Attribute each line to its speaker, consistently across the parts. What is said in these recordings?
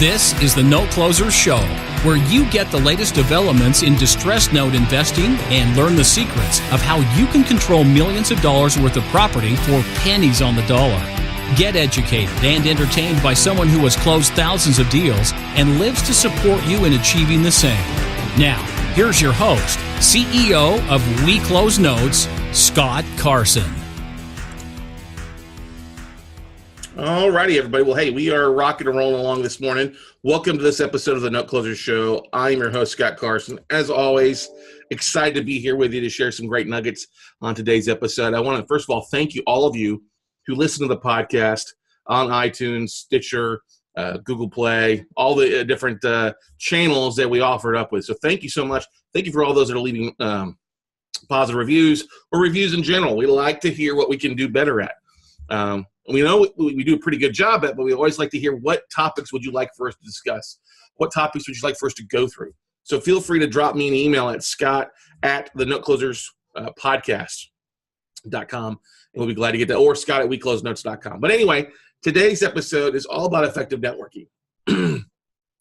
Speaker 1: This is the Note Closers Show, where you get the latest developments in distressed note investing and learn the secrets of how you can control millions of dollars worth of property for pennies on the dollar. Get educated and entertained by someone who has closed thousands of deals and lives to support you in achieving the same. Now, here's your host, CEO of We Close Notes, Scott Carson.
Speaker 2: Alrighty, everybody. Well, hey, we are rocking and rolling along this morning. Welcome to this episode of the Note Closers Show. I'm your host, Scott Carson. As always, excited to be here with you to share some great nuggets on today's episode. I want to, first of all, thank you, all of you who listen to the podcast on iTunes, Stitcher, Google Play, all the different channels that we offer it up with. So thank you so much. Thank you for all those that are leaving positive reviews or reviews in general. We like to hear what we can do better at. We know we do a pretty good job at, but we always like to hear what topics would you like for us to discuss? What topics would you like for us to go through? So feel free to drop me an email at scott@thenotecloserspodcast.com, and we'll be glad to get that, or scott@weclosenotes.com. But anyway, today's episode is all about effective networking. And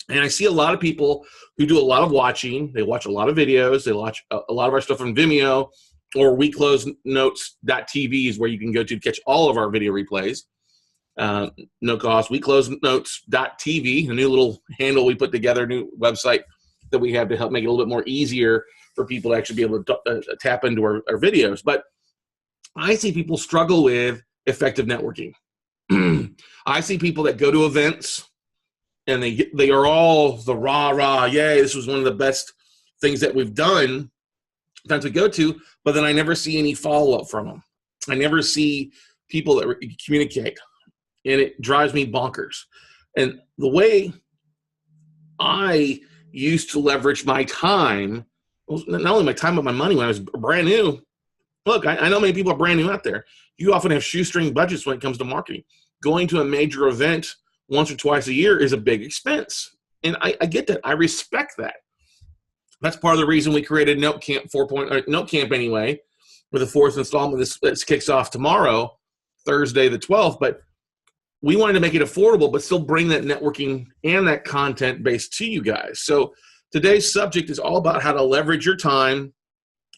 Speaker 2: I see a lot of people who do a lot of watching. They watch a lot of videos. They watch a lot of our stuff on Vimeo, or weclosenotes.tv is where you can go to catch all of our video replays. No cost. weclosenotes.tv, a new little handle we put together, a new website that we have to help make it a little bit more easier for people to actually be able to tap into our videos. But I see people struggle with effective networking. I see people that go to events and they are all the rah, yay, this was one of the best things that we've done to go to, but then I never see any follow-up from them. I never see people that communicate, and it drives me bonkers. And the way I used to leverage my time, not only my time but my money when I was brand new. Look, I know many people are brand new out there. You often have shoestring budgets when it comes to marketing. Going to a major event once or twice a year is a big expense, and I get that. I respect that. That's part of the reason we created Note Camp 4.0, Note Camp anyway, with the fourth installment. This kicks off tomorrow, Thursday the 12th. But we wanted to make it affordable, but still bring that networking and that content base to you guys. So today's subject is all about how to leverage your time,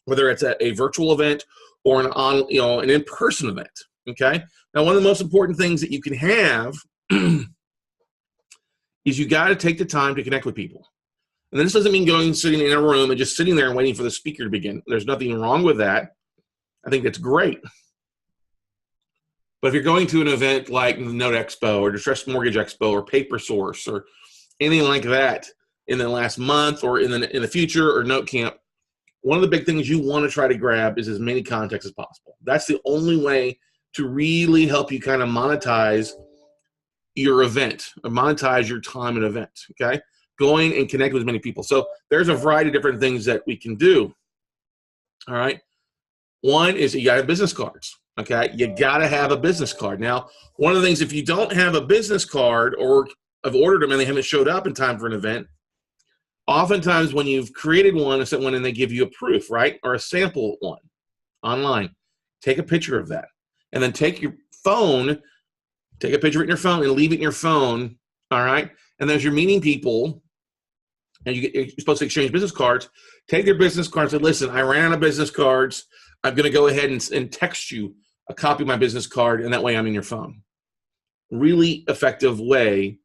Speaker 2: whether it's at a virtual event or an in-person event. Okay. Now, one of the most important things that you can have is you got to take the time to connect with people. And this doesn't mean sitting in a room and just sitting there and waiting for the speaker to begin. There's nothing wrong with that. I think that's great. But if you're going to an event like the Note Expo or Distressed Mortgage Expo or Paper Source or anything like that in the last month or in the future, or Note Camp, one of the big things you want to try to grab is as many contacts as possible. That's the only way to really help you kind of monetize your event or monetize your time at event, okay? Going and connect with as many people. So there's a variety of different things that we can do. All right. One is you got to have business cards. Okay. You got to have a business card. Now, one of the things, if you don't have a business card or have ordered them and they haven't showed up in time for an event, oftentimes when you've created one or sent one and they give you a proof, right? Or a sample one online, take a picture of that and then take your phone, take a picture of it in your phone and leave it in your phone. All right. And as you're meeting people, and you're supposed to exchange business cards, take their business cards and say, listen, I ran out of business cards. I'm going to go ahead and text you a copy of my business card, and that way I'm in your phone. Really effective way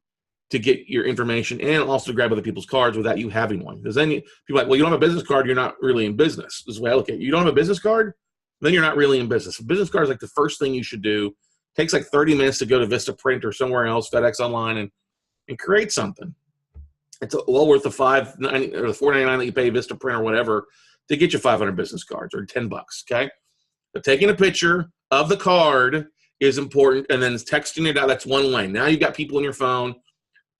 Speaker 2: to get your information and also grab other people's cards without you having one. Because then people are like, well, you don't have a business card, you're not really in business. This is the way I look at it. You don't have a business card, then you're not really in business. A business card is like the first thing you should do. It takes like 30 minutes to go to Vistaprint or somewhere else, FedEx online, and create something. It's well worth the $5.90 or the $4.99 that you pay Vistaprint or whatever to get you 500 business cards or $10. Okay, but taking a picture of the card is important, and then texting it out. That's one way. Now you've got people in your phone.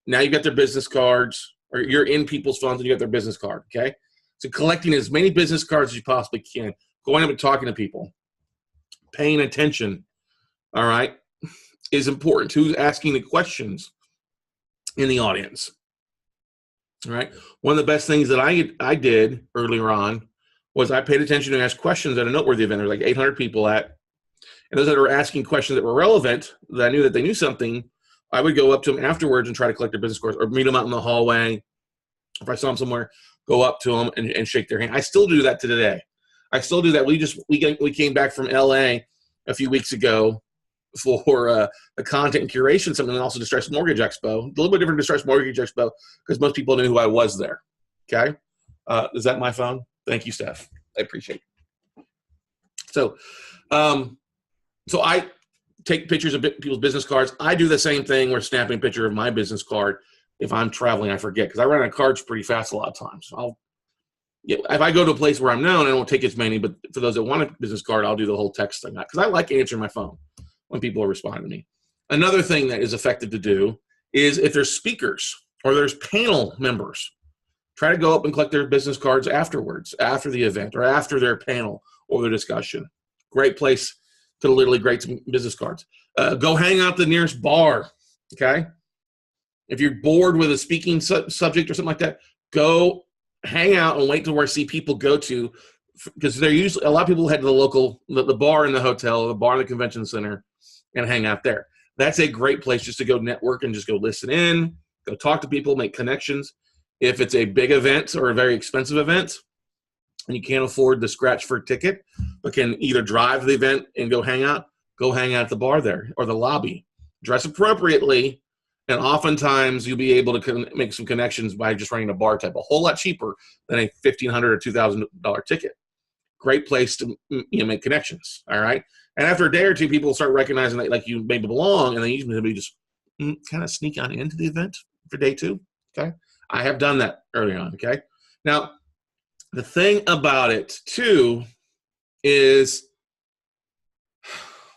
Speaker 2: Now you've got their business cards, or you're in people's phones and you got their business card. Okay, so collecting as many business cards as you possibly can, going up and talking to people, paying attention. All right, is important. Who's asking the questions in the audience? All right. One of the best things that I did earlier on was I paid attention and asked questions at a noteworthy event. There were like 800 people at, and those that were asking questions that were relevant, that I knew that they knew something, I would go up to them afterwards and try to collect their business cards, or meet them out in the hallway. If I saw them somewhere, go up to them and shake their hand. I still do that to today. I still do that. We came back from LA a few weeks ago for the content and curation, something, and also Distressed Mortgage Expo. A little bit different Distressed Mortgage Expo because most people knew who I was there. Okay, is that my phone? Thank you, Steph. I appreciate it. So, so I take pictures of people's business cards. I do the same thing. We're snapping a picture of my business card. If I'm traveling, I forget because I run out of cards pretty fast a lot of times. If I go to a place where I'm known, I won't take as many. But for those that want a business card, I'll do the whole text thing because I like answering my phone when people are responding to me. Another thing that is effective to do is if there's speakers or there's panel members, try to go up and collect their business cards afterwards, after the event or after their panel or their discussion. Great place to literally grade some business cards. Go hang out at the nearest bar, okay? If you're bored with a speaking subject or something like that, go hang out and wait till where see people go to, because they're usually, a lot of people head to the bar in the hotel, or the bar in the convention center, and hang out there. That's a great place just to go network and just go listen in, go talk to people, make connections. If it's a big event or a very expensive event, and you can't afford the scratch for a ticket, but can either drive to the event and go hang out at the bar there or the lobby. Dress appropriately, and oftentimes you'll be able to make some connections by just running a bar tab, a whole lot cheaper than a $1,500 or $2,000 ticket. Great place to make connections, all right? And after a day or two, people will start recognizing that like you maybe belong, and then usually just kind of sneak on into the event for day two, okay? I have done that early on, okay? Now, the thing about it, too, is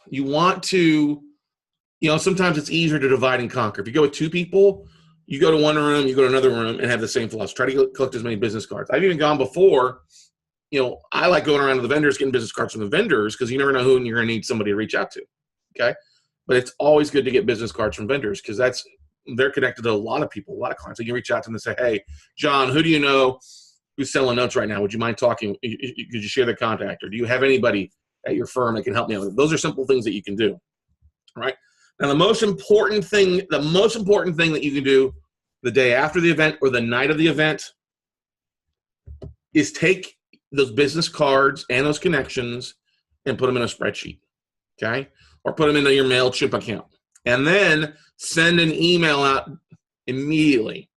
Speaker 2: you want to, sometimes it's easier to divide and conquer. If you go with two people, you go to one room, you go to another room, and have the same philosophy. Try to collect as many business cards. I've even gone before. I like going around to the vendors, getting business cards from the vendors, because you never know who you're going to need somebody to reach out to, okay? But it's always good to get business cards from vendors because they're connected to a lot of people, a lot of clients. So you can reach out to them and say, hey, John, who do you know who's selling notes right now? Would you mind talking? Could you share the contact? Or do you have anybody at your firm that can help me out? Those are simple things that you can do, right? Now, the most important thing that you can do the day after the event or the night of the event is take those business cards and those connections and put them in a spreadsheet, okay? Or put them into your MailChimp account. And then send an email out immediately.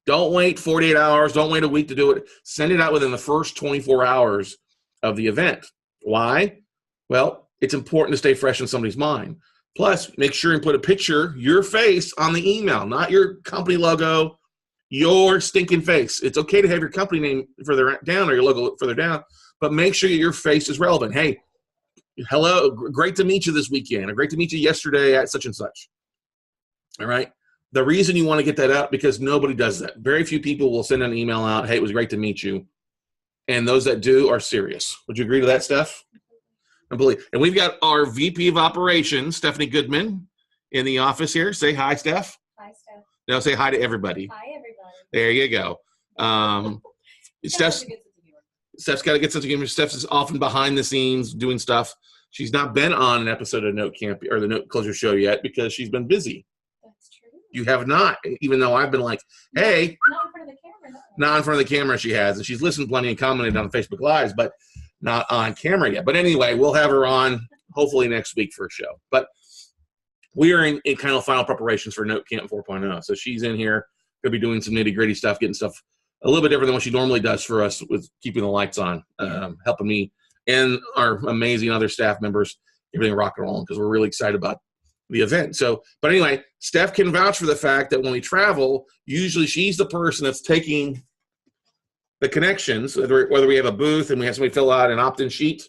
Speaker 2: Don't wait 48 hours. Don't wait a week to do it. Send it out within the first 24 hours of the event. Why? Well, it's important to stay fresh in somebody's mind. Plus, make sure and put a picture, your face, on the email, not your company logo, your stinking face. It's okay to have your company name further down or your logo further down, but make sure your face is relevant. Hey, hello, great to meet you this weekend, or great to meet you yesterday at such and such. All right? The reason you want to get that out, because nobody does that. Very few people will send an email out, hey, it was great to meet you. And those that do are serious. Would you agree to that, Steph? And we've got our VP of Operations, Stephanie Goodman, in the office here. Say hi, Steph.
Speaker 3: Hi, Steph.
Speaker 2: Now say hi to everybody.
Speaker 3: Hi, everybody.
Speaker 2: There you go. Steph's got to get such a game. Steph is often behind the scenes doing stuff. She's not been on an episode of Note Camp or the Note Closure Show yet because she's been busy.
Speaker 3: That's true.
Speaker 2: You have not, even though I've been like, hey.
Speaker 3: Not in front of the camera. No.
Speaker 2: Not in front of the camera she has. And she's listened plenty and commented on Facebook Lives, but not on camera yet. But anyway, we'll have her on hopefully next week for a show. But we are in kind of final preparations for Note Camp 4.0. So she's in here, going to be doing some nitty-gritty stuff, getting stuff a little bit different than what she normally does for us with keeping the lights on, helping me and our amazing other staff members, everything rock and roll, because we're really excited about the event. So, but anyway, Steph can vouch for the fact that when we travel, usually she's the person that's taking the connections, whether we have a booth and we have somebody fill out an opt-in sheet,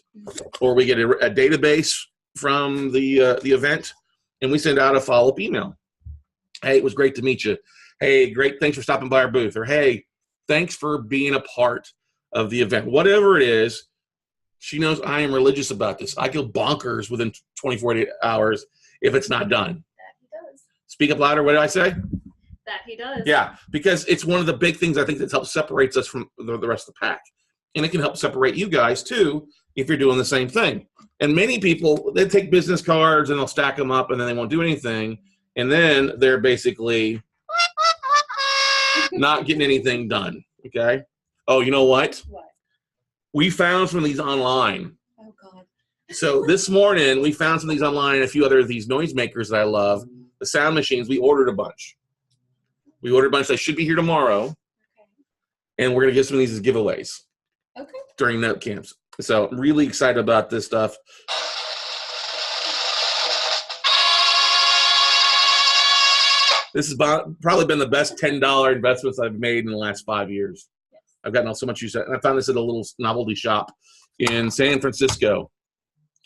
Speaker 2: or we get a database from the event, and we send out a follow-up email. Hey, it was great to meet you. Hey, great, thanks for stopping by our booth. Or hey, thanks for being a part of the event. Whatever it is, she knows I am religious about this. I go bonkers within 24 hours if it's not done.
Speaker 3: That he does.
Speaker 2: Speak up louder. What did I say?
Speaker 3: That he does.
Speaker 2: Yeah, because it's one of the big things I think that helps separates us from the rest of the pack. And it can help separate you guys, too, if you're doing the same thing. And many people, they take business cards and they'll stack them up and then they won't do anything. and then they're basically not getting anything done. Okay. Oh, you know what?
Speaker 3: What?
Speaker 2: We found some of these online.
Speaker 3: Oh, God.
Speaker 2: So this morning we found some of these online, a few other of these noisemakers that I love, the sound machines. We ordered a bunch. They should be here tomorrow.
Speaker 3: Okay.
Speaker 2: And we're going to give some of these as giveaways
Speaker 3: Okay.
Speaker 2: during note camps. So I'm really excited about this stuff. This has probably been the best $10 investments I've made in the last 5 years.
Speaker 3: Yes.
Speaker 2: I've gotten so much use out. And I found this at a little novelty shop in San Francisco.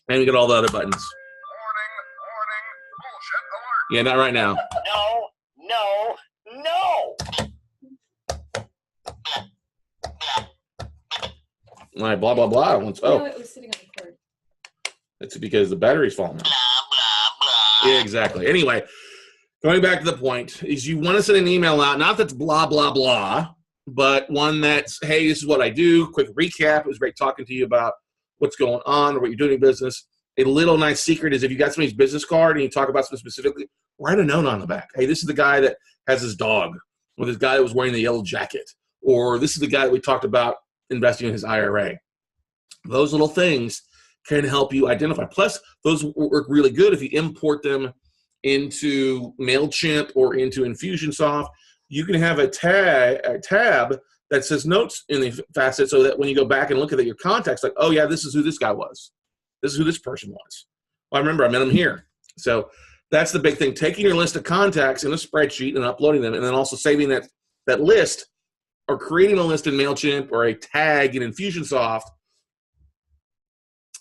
Speaker 2: And we got all the other buttons.
Speaker 4: Warning, bullshit alert.
Speaker 2: Yeah, not right now.
Speaker 4: No.
Speaker 2: All right, blah, blah, blah.
Speaker 3: No,
Speaker 2: Oh,
Speaker 3: it was sitting on the cord.
Speaker 2: it's because the battery's falling out. Yeah, exactly. Anyway, going back to the point is you want to send an email out, not that's blah, blah, blah, but one that's, hey, this is what I do. Quick recap. It was great talking to you about what's going on or what you're doing in business. A little nice secret is if you got somebody's business card and you talk about something specifically, write a note on the back. Hey, this is the guy that has his dog, or this guy that was wearing the yellow jacket, or this is the guy that we talked about investing in his IRA. Those little things can help you identify. Plus, those work really good if you import them into MailChimp or into Infusionsoft. You can have a tab that says notes in the facet so that when you go back and look at your contacts, like, oh, yeah, this is who this guy was. This is who this person was. Well, I remember I met him here. So that's the big thing, taking your list of contacts in a spreadsheet and uploading them, and then also saving that list or creating a list in MailChimp or a tag in Infusionsoft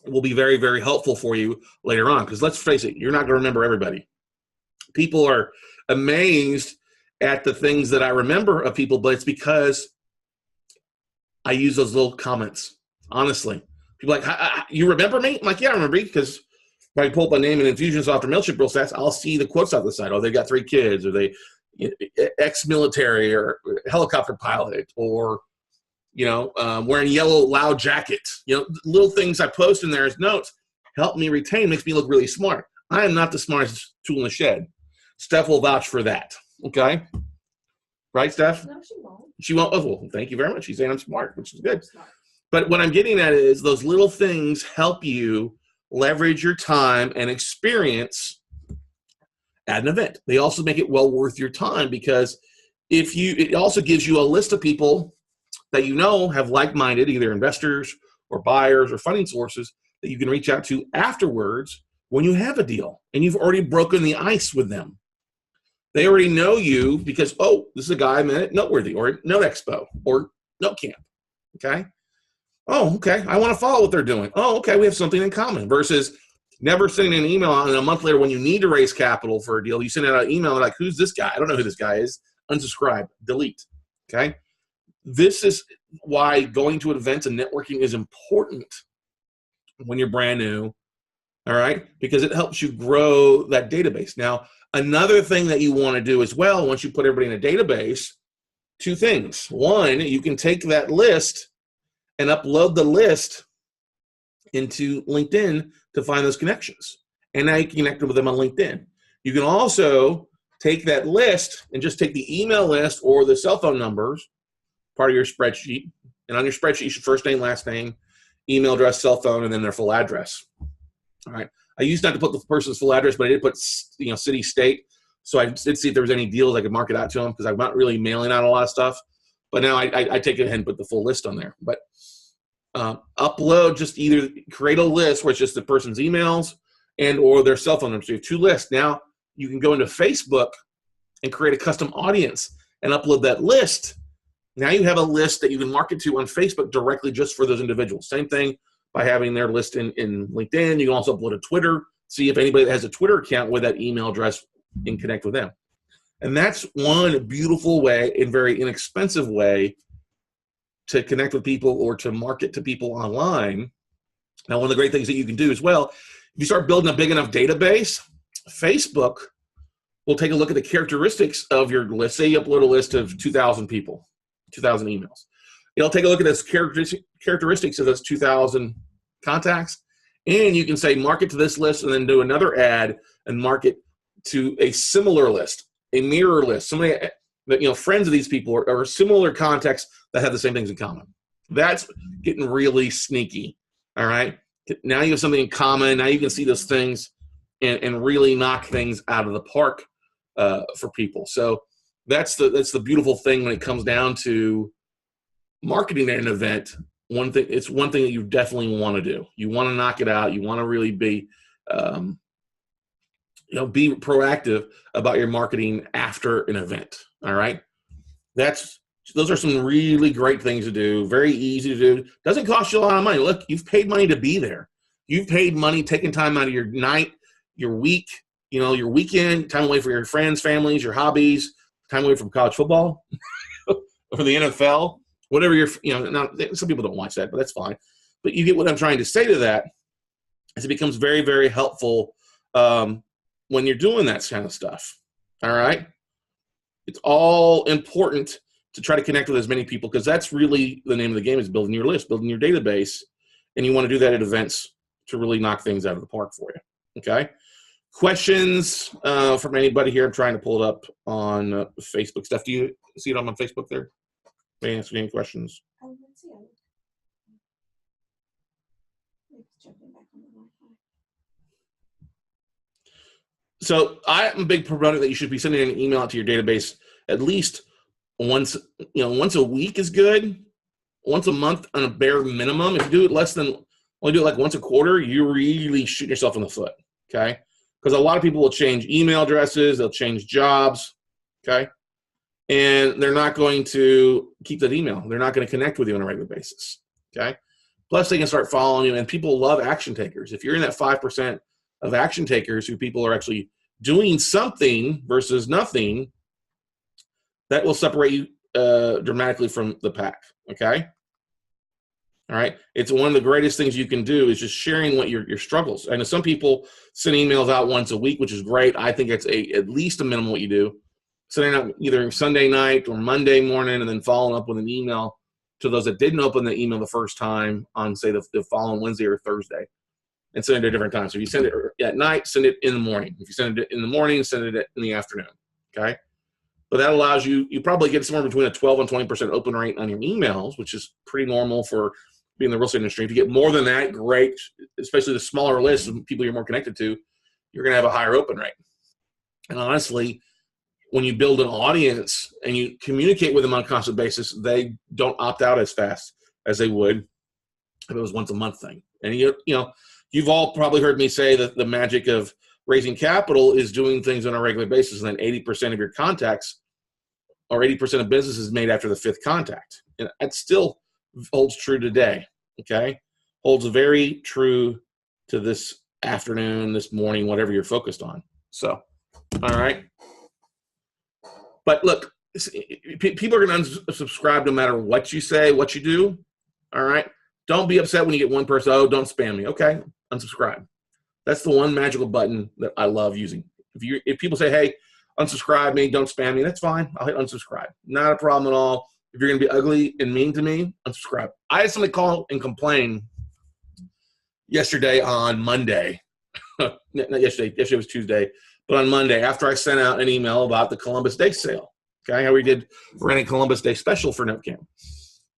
Speaker 2: will be very, very helpful for you later on. Because let's face it, you're not going to remember everybody. People are amazed at the things that I remember of people, but it's because I use those little comments. Honestly, people are like, you remember me? I'm like, yeah, I remember you, because if I pull up a name in Infusionsoft or MailChip real fast, I'll see the quotes off the side. Oh, they've got 3 kids, or they ex-military or helicopter pilot, or wearing yellow loud jacket. Little things I post in there as notes help me retain, makes me look really smart. I am not the smartest tool in the shed. Steph will vouch for that. Okay, right, Steph?
Speaker 3: No, she won't.
Speaker 2: She won't. Oh, well, thank you very much. She's saying I'm smart, which is good.
Speaker 3: Smart.
Speaker 2: But what I'm getting at is those little things help you leverage your time and experience at an event. They also make it well worth your time, because it also gives you a list of people that have like-minded, either investors or buyers or funding sources, that you can reach out to afterwards when you have a deal and you've already broken the ice with them. They already know you because, oh, this is a guy I met at Noteworthy or at Note Expo or Note Camp. Okay. Oh, okay. I want to follow what they're doing. Oh, okay. We have something in common, versus never sending an email out and a month later when you need to raise capital for a deal, you send out an email like, who's this guy? I don't know who this guy is. Unsubscribe, delete. Okay. This is why going to events and networking is important when you're brand new. All right. Because it helps you grow that database. Now, another thing that you want to do as well, once you put everybody in a database, 2 things. One, you can take that list and upload the list into LinkedIn to find those connections. And now you can connect with them on LinkedIn. You can also take that list and just take the email list or the cell phone numbers, part of your spreadsheet. And on your spreadsheet, you should first name, last name, email address, cell phone, and then their full address. All right. I used not to put the person's full address, but I did put city, state. So I did see if there was any deals I could market out to them, because I'm not really mailing out a lot of stuff. But now I take it ahead and put the full list on there. But upload, just either create a list where it's just the person's emails and or their cell phone numbers. So you have 2 lists. Now you can go into Facebook and create a custom audience and upload that list. Now you have a list that you can market to on Facebook directly just for those individuals. Same thing by having their list in LinkedIn. You can also upload a Twitter, see if anybody that has a Twitter account with that email address and connect with them. And that's one beautiful way and very inexpensive way to connect with people or to market to people online. Now, one of the great things that you can do as well, if you start building a big enough database, Facebook will take a look at the characteristics of your list. Say you upload a list of 2,000 people, 2,000 emails. It'll take a look at those characteristics of those 2,000 contacts, and you can say market to this list and then do another ad and market to a similar list, a mirror list, somebody that, friends of these people are similar contexts that have the same things in common. That's getting really sneaky. All right. Now you have something in common. Now you can see those things and really knock things out of the park for people. So that's the beautiful thing when it comes down to marketing at an event. It's one thing that you definitely want to do. You want to knock it out. You want to really be, be proactive about your marketing after an event. All right. Those are some really great things to do. Very easy to do. Doesn't cost you a lot of money. Look, you've paid money to be there. You've paid money, taking time out of your night, your week, your weekend, time away for your friends, families, your hobbies, time away from college football or the NFL, whatever some people don't watch that, but that's fine. But you get what I'm trying to say to that is it becomes very, very helpful when you're doing that kind of stuff. All right. It's all important to try to connect with as many people, because that's really the name of the game, is building your list, building your database. And you want to do that at events to really knock things out of the park for you. Okay. Questions from anybody here? I'm trying to pull it up on Facebook stuff. Do you see it on my Facebook there? May I answer any questions?
Speaker 3: Let's see. Jumping back on the Wi-Fi.
Speaker 2: So I'm a big proponent that you should be sending an email out to your database at least once a week is good. Once a month on a bare minimum. If you do it only do it like once a quarter, you're really shooting yourself in the foot. Okay. Because a lot of people will change email addresses, they'll change jobs. Okay. And they're not going to keep that email. They're not going to connect with you on a regular basis. Okay. Plus they can start following you, and people love action takers. If you're in that 5% of action takers who people are actually doing something versus nothing, that will separate you dramatically from the pack. Okay. All right. It's one of the greatest things you can do is just sharing what your struggles. I know some people send emails out once a week, which is great. I think it's at least a minimum what you do. Sending out either Sunday night or Monday morning, and then following up with an email to those that didn't open the email the first time on, say, the following Wednesday or Thursday, and send it at different times. So if you send it at night, send it in the morning. If you send it in the morning, send it in the afternoon. Okay. But that allows you probably get somewhere between a 12 and 20% open rate on your emails, which is pretty normal for being in the real estate industry. If you get more than that, great, especially the smaller list of people you're more connected to, you're going to have a higher open rate. And honestly, when you build an audience and you communicate with them on a constant basis, they don't opt out as fast as they would if it was once a month thing. And you've all probably heard me say that the magic of raising capital is doing things on a regular basis, and then 80% of your contacts or 80% of business is made after the fifth contact. And that still holds true today. Okay. Holds very true to this afternoon, this morning, whatever you're focused on. So, all right. But look, people are going to unsubscribe no matter what you say, what you do. All right. Don't be upset when you get one person, oh, don't spam me. Okay. Unsubscribe. That's the one magical button that I love using. If people say, hey, unsubscribe me, don't spam me, that's fine. I'll hit unsubscribe. Not a problem at all. If you're going to be ugly and mean to me, unsubscribe. I had somebody call and complain yesterday on Monday. Not yesterday. Yesterday was Tuesday. But on Monday, after I sent out an email about the Columbus Day sale, okay, how we did running Columbus Day special for NoteCam.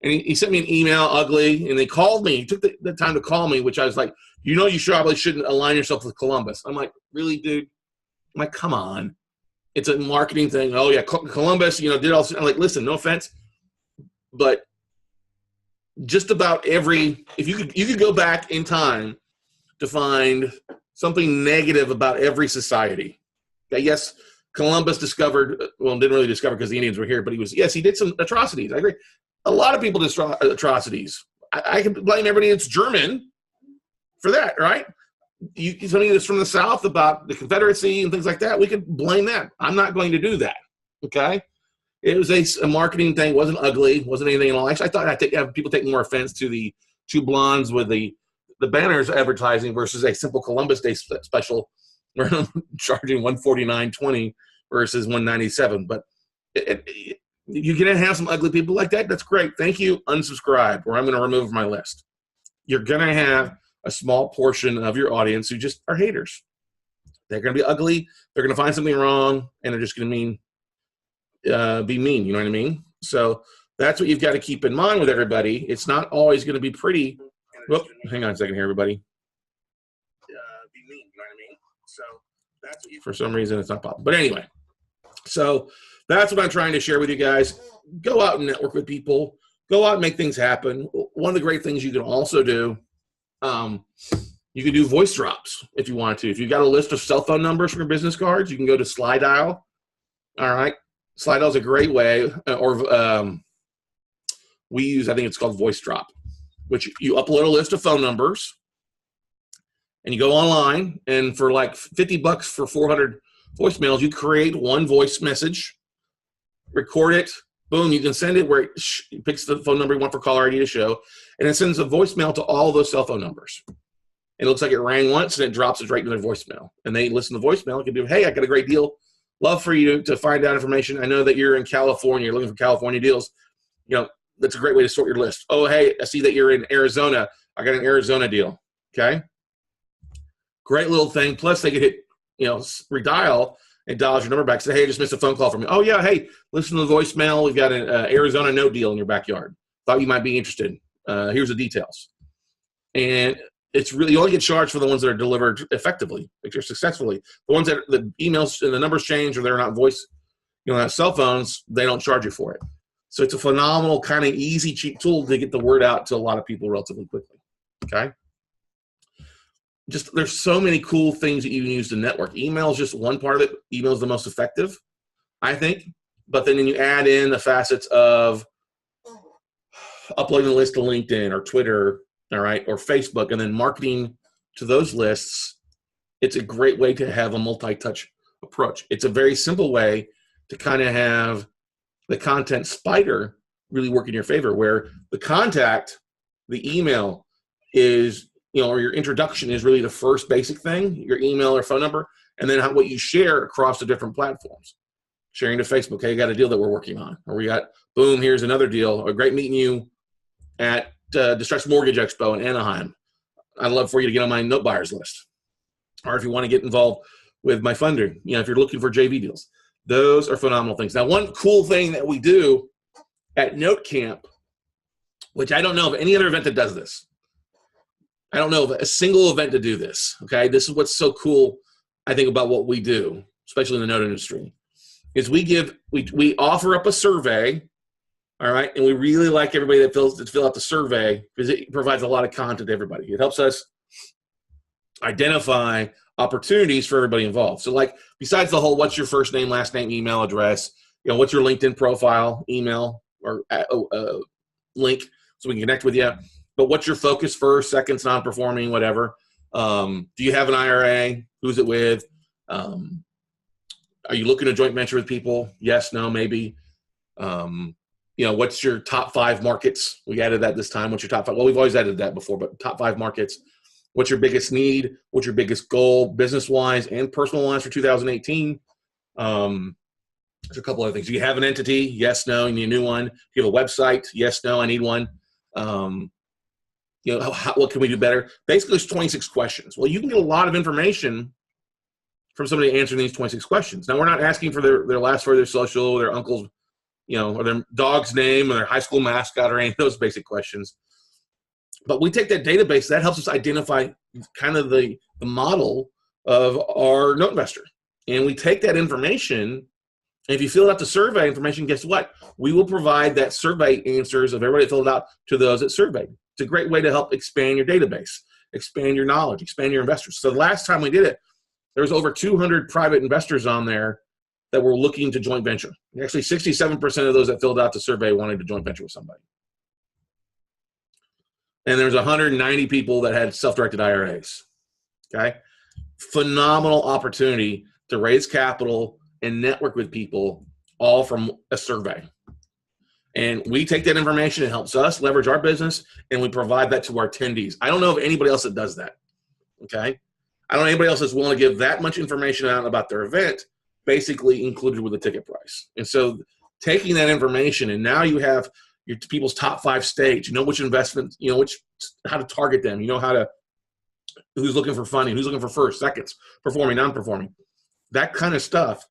Speaker 2: And he sent me an email, ugly, and they called me. He took the time to call me, which I was like, you probably shouldn't align yourself with Columbus. I'm like, really, dude? I'm like, come on. It's a marketing thing. Oh, yeah, Columbus, did all. I'm like, listen, no offense, but just about if you could go back in time to find something negative about every society. Okay, yes, Columbus didn't really discover because the Indians were here, but he did some atrocities. I agree. A lot of people did atrocities. I can blame everybody that's German for that, right? Something that's from the South about the Confederacy and things like that, we could blame that. I'm not going to do that, okay? It was a marketing thing. It wasn't ugly. Wasn't anything at all. Actually, I thought I'd have people take more offense to the two blondes with the banners advertising versus a simple Columbus Day special where I'm charging $149.20 versus $197. But you can have some ugly people like that. That's great. Thank you. Unsubscribe, or I'm going to remove my list. You're going to have a small portion of your audience who just are haters. They're going to be ugly. They're going to find something wrong, and they're just going to be mean. You know what I mean? So that's what you've got to keep in mind with everybody. It's not always going to be pretty. Whoop, hang on a second here, everybody. Be mean. You know what I mean? So that's what for some reason it's not popping. But anyway, so that's what I'm trying to share with you guys. Go out and network with people. Go out and make things happen. One of the great things you can also do, you can do voice drops if you want to. If you've got a list of cell phone numbers for your business cards, you can go to SlideDial. All right. SlideDial is a great way, we use, I think it's called Voice Drop, which you upload a list of phone numbers and you go online, and for like $50 for 400 voicemails, you create one voice message, record it, boom, you can send it where it picks the phone number you want for caller ID to show, and it sends a voicemail to all those cell phone numbers. It looks like it rang once, and it drops it right into their voicemail. And they listen to the voicemail. It could be, hey, I got a great deal. Love for you to find out information. I know that you're in California. You're looking for California deals. You know, that's a great way to sort your list. Oh, hey, I see that you're in Arizona. I got an Arizona deal. Okay. Great little thing. Plus, they could hit, redial and dial your number back. Say, hey, I just missed a phone call from you. Oh, yeah. Hey, listen to the voicemail. We've got an Arizona note deal in your backyard. Thought you might be interested. Here's the details. And it's really, you only get charged for the ones that are delivered effectively, like you're successfully. The ones that the emails and the numbers change, or they're not voice, not cell phones, they don't charge you for it. So it's a phenomenal, kind of easy, cheap tool to get the word out to a lot of people relatively quickly. Okay. Just there's so many cool things that you can use to network. Email is just one part of it. Email is the most effective, I think. But then you add in the facets of uploading a list to LinkedIn or Twitter, all right, or Facebook, and then marketing to those lists. It's a great way to have a multi-touch approach. It's a very simple way to kind of have the content spider really work in your favor, where the contact, the email is, or your introduction is really the first basic thing, your email or phone number, and then what you share across the different platforms. Sharing to Facebook, hey, you got a deal that we're working on, or we got, boom, here's another deal, or great meeting you at Distressed Mortgage Expo in Anaheim. I'd love for you to get on my note buyers list. Or if you want to get involved with my funder, if you're looking for JV deals. Those are phenomenal things. Now, one cool thing that we do at Note Camp, which I don't know of any other event that does this. I don't know of a single event to do this, okay? This is what's so cool, I think, about what we do, especially in the note industry, is we offer up a survey. All right, and we really like everybody that fill out the survey, because it provides a lot of content to everybody. It helps us identify opportunities for everybody involved. So, like, besides the whole what's your first name, last name, email address, what's your LinkedIn profile, email, or link so we can connect with you. But what's your focus, first, seconds, non-performing, whatever. Do you have an IRA? Who's it with? Are you looking to joint venture with people? Yes, no, maybe. What's your top 5 markets? We added that this time. What's your top 5? Well, we've always added that before, but top 5 markets. What's your biggest need? What's your biggest goal, business-wise and personal-wise, for 2018? There's a couple other things. Do you have an entity? Yes, no. You need a new one. Do you have a website? Yes, no. I need one. What can we do better? Basically, there's 26 questions. Well, you can get a lot of information from somebody answering these 26 questions. Now, we're not asking for their last four of their social, their uncle's, or their dog's name, or their high school mascot, or any of those basic questions. But we take that database, that helps us identify kind of the model of our note investor. And we take that information, and if you fill out the survey information, guess what? We will provide that survey answers of everybody that filled out to those that surveyed. It's a great way to help expand your database, expand your knowledge, expand your investors. So the last time we did it, there was over 200 private investors on there that were looking to joint venture. Actually, 67% of those that filled out the survey wanted to joint venture with somebody. And there's 190 people that had self-directed IRAs. Okay? Phenomenal opportunity to raise capital and network with people, all from a survey. And we take that information, it helps us leverage our business, and we provide that to our attendees. I don't know of anybody else that does that. Okay? I don't know anybody else that's willing to give that much information out about their event, basically included with the ticket price. And so taking that information, and now you have your people's top 5 states, which investments, how to target them, how to who's looking for funding, who's looking for first, seconds, performing, non-performing. That kind of stuff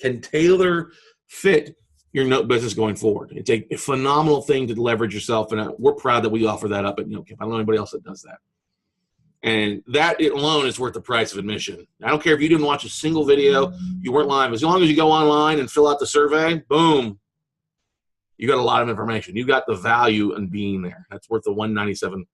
Speaker 2: can tailor fit your note business going forward. It's a phenomenal thing to leverage yourself, and we're proud that we offer that up at Note Camp. I don't know anybody else that does that. And that alone is worth the price of admission. I don't care if you didn't watch a single video, you weren't live. As long as you go online and fill out the survey, boom, you got a lot of information. You got the value in being there. That's worth the $197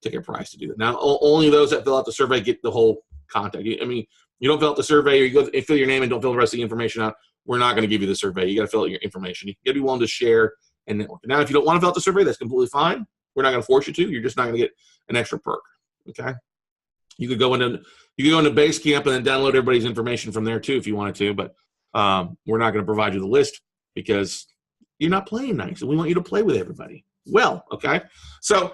Speaker 2: ticket price to do that. Now, only those that fill out the survey get the whole contact. I mean, you don't fill out the survey, or you go and fill your name and don't fill the rest of the information out, we're not going to give you the survey. You got to fill out your information. You got to be willing to share and network. Now, if you don't want to fill out the survey, that's completely fine. We're not going to force you to. You're just not going to get an extra perk. Okay. You could go into Basecamp and then download everybody's information from there too if you wanted to, but we're not going to provide you the list because you're not playing nice, and we want you to play with everybody. Well, okay. So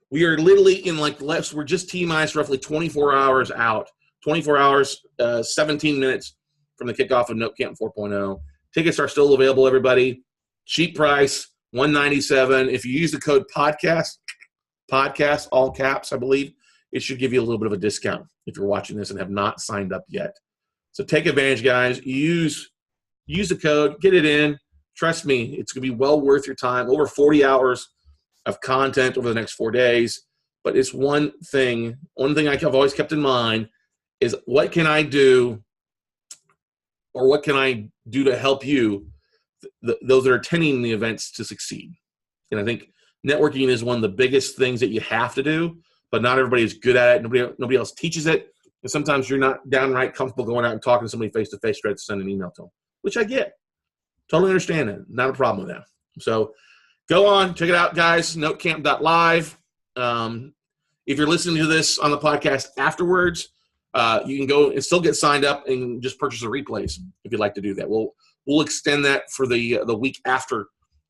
Speaker 2: we are literally in we're just T-minus roughly 24 hours out. 24 hours, 17 minutes from the kickoff of Note Camp 4.0. Tickets are still available, everybody. Cheap price, $197. If you use the code podcast, all caps, I believe, it should give you a little bit of a discount if you're watching this and have not signed up yet. So take advantage, guys. Use the code, get it in. Trust me, it's going to be well worth your time. Over 40 hours of content over the next 4 days. But it's one thing I've always kept in mind is what can I do, or what can I do to help you, those that are attending the events, to succeed. And I think networking is one of the biggest things that you have to do, but not everybody is good at it. Nobody else teaches it. And sometimes you're not downright comfortable going out and talking to somebody face-to-face, straight to send an email to them, which I get. Totally understand it. Not a problem with that. So go on, check it out, guys, notecamp.live. If you're listening to this on the podcast afterwards, you can go and still get signed up and just purchase the replays if you'd like to do that. We'll extend that for the week after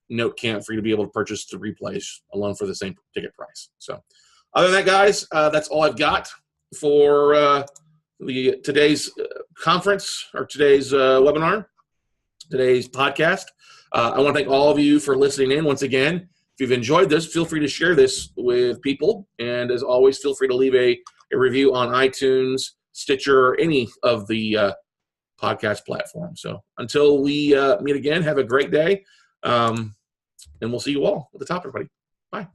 Speaker 2: Note Camp for you to be able to purchase the replays alone for the same ticket price. So other than that, guys, that's all I've got for today's conference, or today's webinar, today's podcast. I want to thank all of you for listening in once again. If you've enjoyed this, feel free to share this with people. And as always, feel free to leave a review on iTunes, Stitcher, or any of the podcast platforms. So until we meet again, have a great day. And we'll see you all at the top, everybody. Bye.